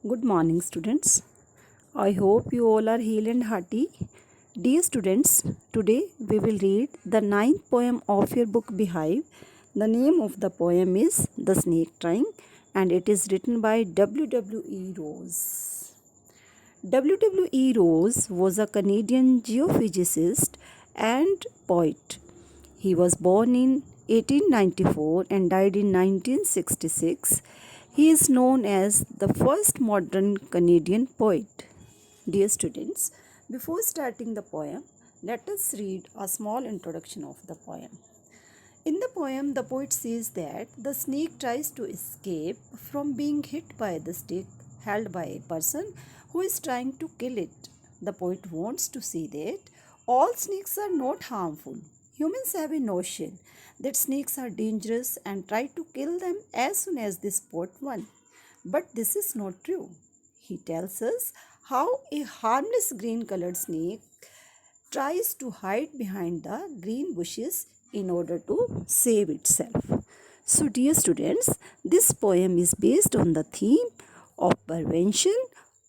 Good morning, students. I hope you all are healed and hearty. Dear students, today we will read the ninth poem of your book Beehive. The name of the poem is The Snake Trying, and it is written by W.W.E. Rose. W.W.E. Rose was a Canadian geophysicist and poet. He was born in 1894 and died in 1966. He is known as the first modern Canadian poet. Dear students, before starting the poem, let us read a small introduction of the poem. In the poem, the poet says that the snake tries to escape from being hit by the stick held by a person who is trying to kill it. The poet wants to say that all snakes are not harmful. Humans have a notion that snakes are dangerous and try to kill them as soon as they spot one. But this is not true. He tells us how a harmless green colored snake tries to hide behind the green bushes in order to save itself. So, dear students, this poem is based on the theme of prevention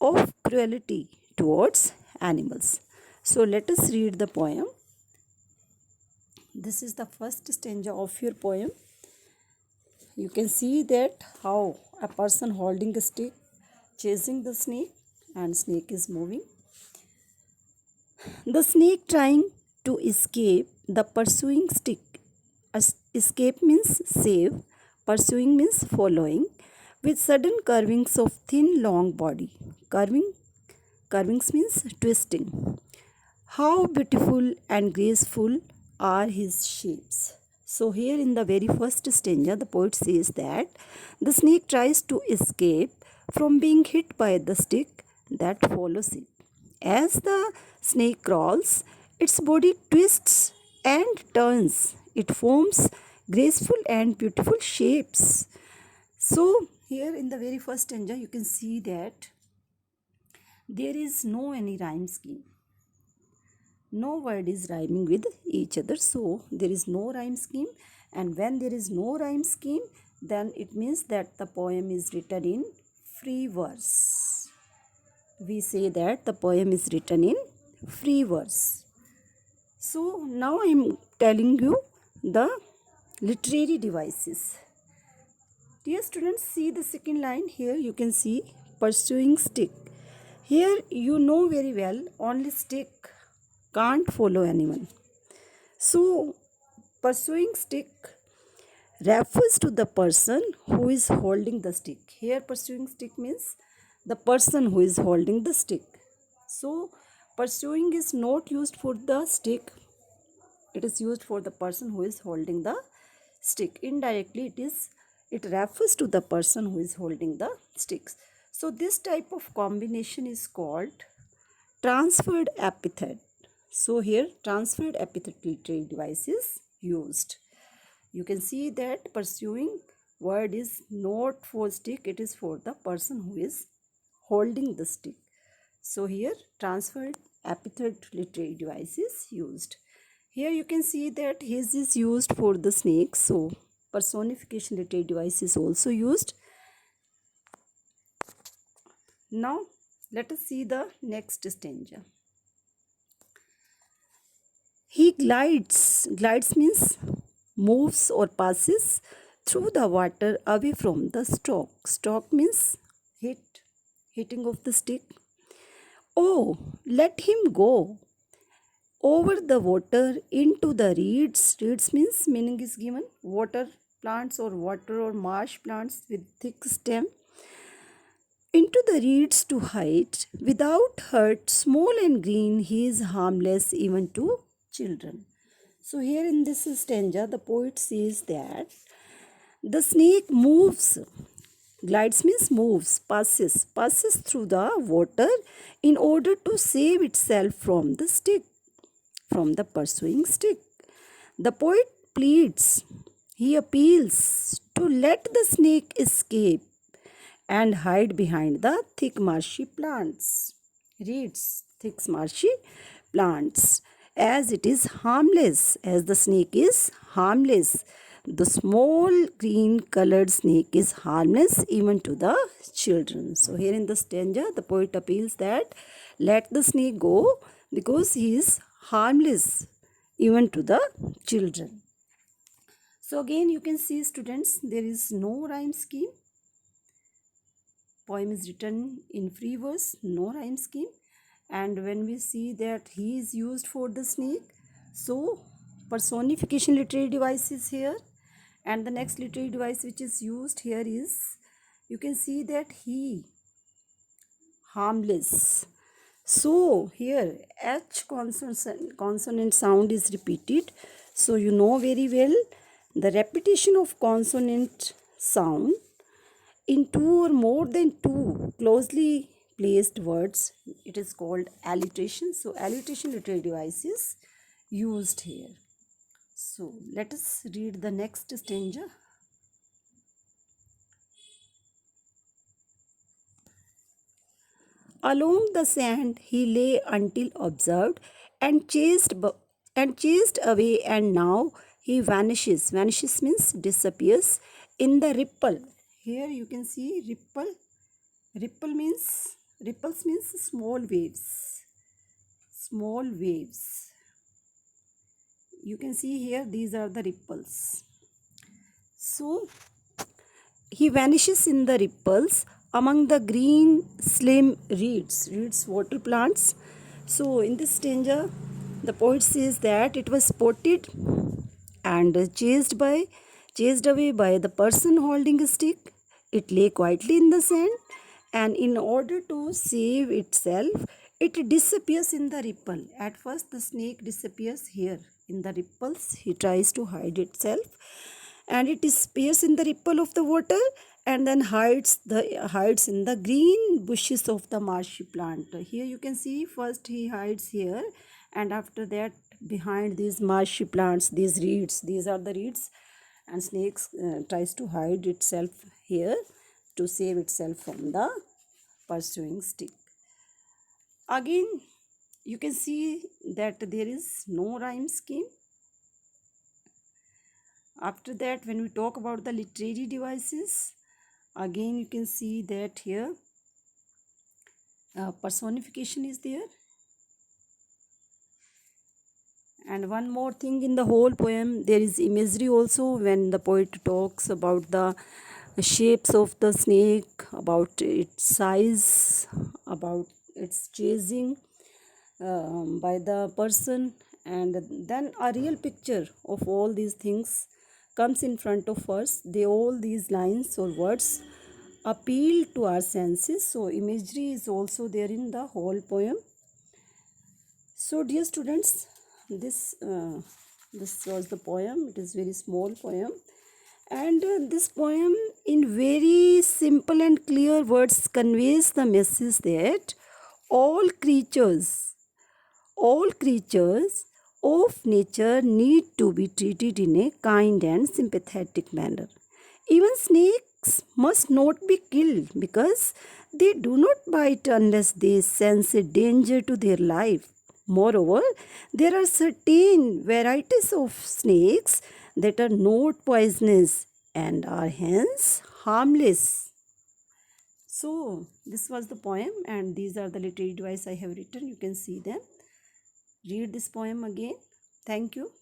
of cruelty towards animals. So, let us read the poem. This is the first stanza of your poem. You can see that how a person holding a stick chasing the snake and snake is moving. The snake trying to escape the pursuing stick. Escape means save, pursuing means following, with sudden curvings of thin long body. Curvings means twisting. How beautiful and graceful are his shapes. So here in the very first stanza, the poet says that the snake tries to escape from being hit by the stick that follows it. As the snake crawls, its body twists and turns. It forms graceful and beautiful shapes. So here in the very first stanza, you can see that there is no any rhyme scheme. No word is rhyming with each other, so there is no rhyme scheme. And when there is no rhyme scheme, then it means that the poem is written in free verse. We say that the poem is written in free verse. So now I am telling you the literary devices. Dear students, see the second line here. You can see pursuing stick. Here you know very well only stick can't follow anyone. So pursuing stick refers to the person who is holding the stick. Here pursuing stick means the person who is holding the stick. So pursuing is not used for the stick. It is used for the person who is holding the stick. Indirectly it refers to the person who is holding the sticks. So this type of combination is called transferred epithet. So here transferred epithet literary device is used. You can see that pursuing word is not for stick, it is for the person who is holding the stick. So here transferred epithet literary device is used. Here you can see that his is used for the snake. So personification literary device is also used. Now let us see the next stanza. He glides. Glides means moves or passes through the water away from the stalk. Stalk means hitting of the stick. Oh, let him go over the water into the reeds. Reeds means meaning is given water plants or water or marsh plants with thick stem. Into the reeds to hide without hurt, small and green, he is harmless even to children. So here in this stanza, the poet says that the snake moves. Glides means moves, passes through the water in order to save itself from the stick, from the pursuing stick. The poet pleads, he appeals to let the snake escape and hide behind the thick marshy plants. Reeds, thick marshy plants, as it is harmless, as the snake is harmless. the small green colored snake is harmless even to the children. So here in the stanza, the poet appeals that let the snake go because he is harmless even to the children. So again you can see, students, there is no rhyme scheme. Poem is written in free verse, no rhyme scheme. And when we see that he is used for the snake, so personification literary device is here. And the next literary device which is used here is, you can see that he, harmless. So here H consonant sound is repeated. So you know very well the repetition of consonant sound in two or more than two closely placed words, it is called alliteration. So alliteration literary device is used here. So let us read the next stanza. Along the sand he lay until observed and chased away, and now he vanishes. Vanishes means disappears in the ripple. Here you can see ripple. Ripples means small waves. Small waves. You can see here these are the ripples. So he vanishes in the ripples among the green slim reeds water plants. So in this stanza the poet says that it was spotted and chased away by the person holding a stick. It lay quietly in the sand, and in order to save itself it disappears in the ripple. At first the snake disappears here in the ripples. He tries to hide itself and it disappears in the ripple of the water, and then hides in the green bushes of the marshy plant. Here you can see first he hides here, and after that behind these marshy plants, these reeds, these are the reeds, and snakes tries to hide itself here to save itself from the pursuing stick. Again you can see that there is no rhyme scheme. After that, when we talk about the literary devices, again you can see that here personification is there. And one more thing, in the whole poem there is imagery also. When the poet talks about the shapes of the snake, about its size, about its chasing by the person, and then a real picture of all these things comes in front of us. All these lines or words appeal to our senses. So imagery is also there in the whole poem. So dear students, this was the poem. It is very small poem, and this poem in very simple and clear words conveys the message that all creatures of nature need to be treated in a kind and sympathetic manner. Even snakes must not be killed because they do not bite unless they sense a danger to their life. Moreover, there are certain varieties of snakes that are not poisonous and are hence harmless. So, this was the poem, and these are the literary devices I have written. You can see them. Read this poem again. Thank you.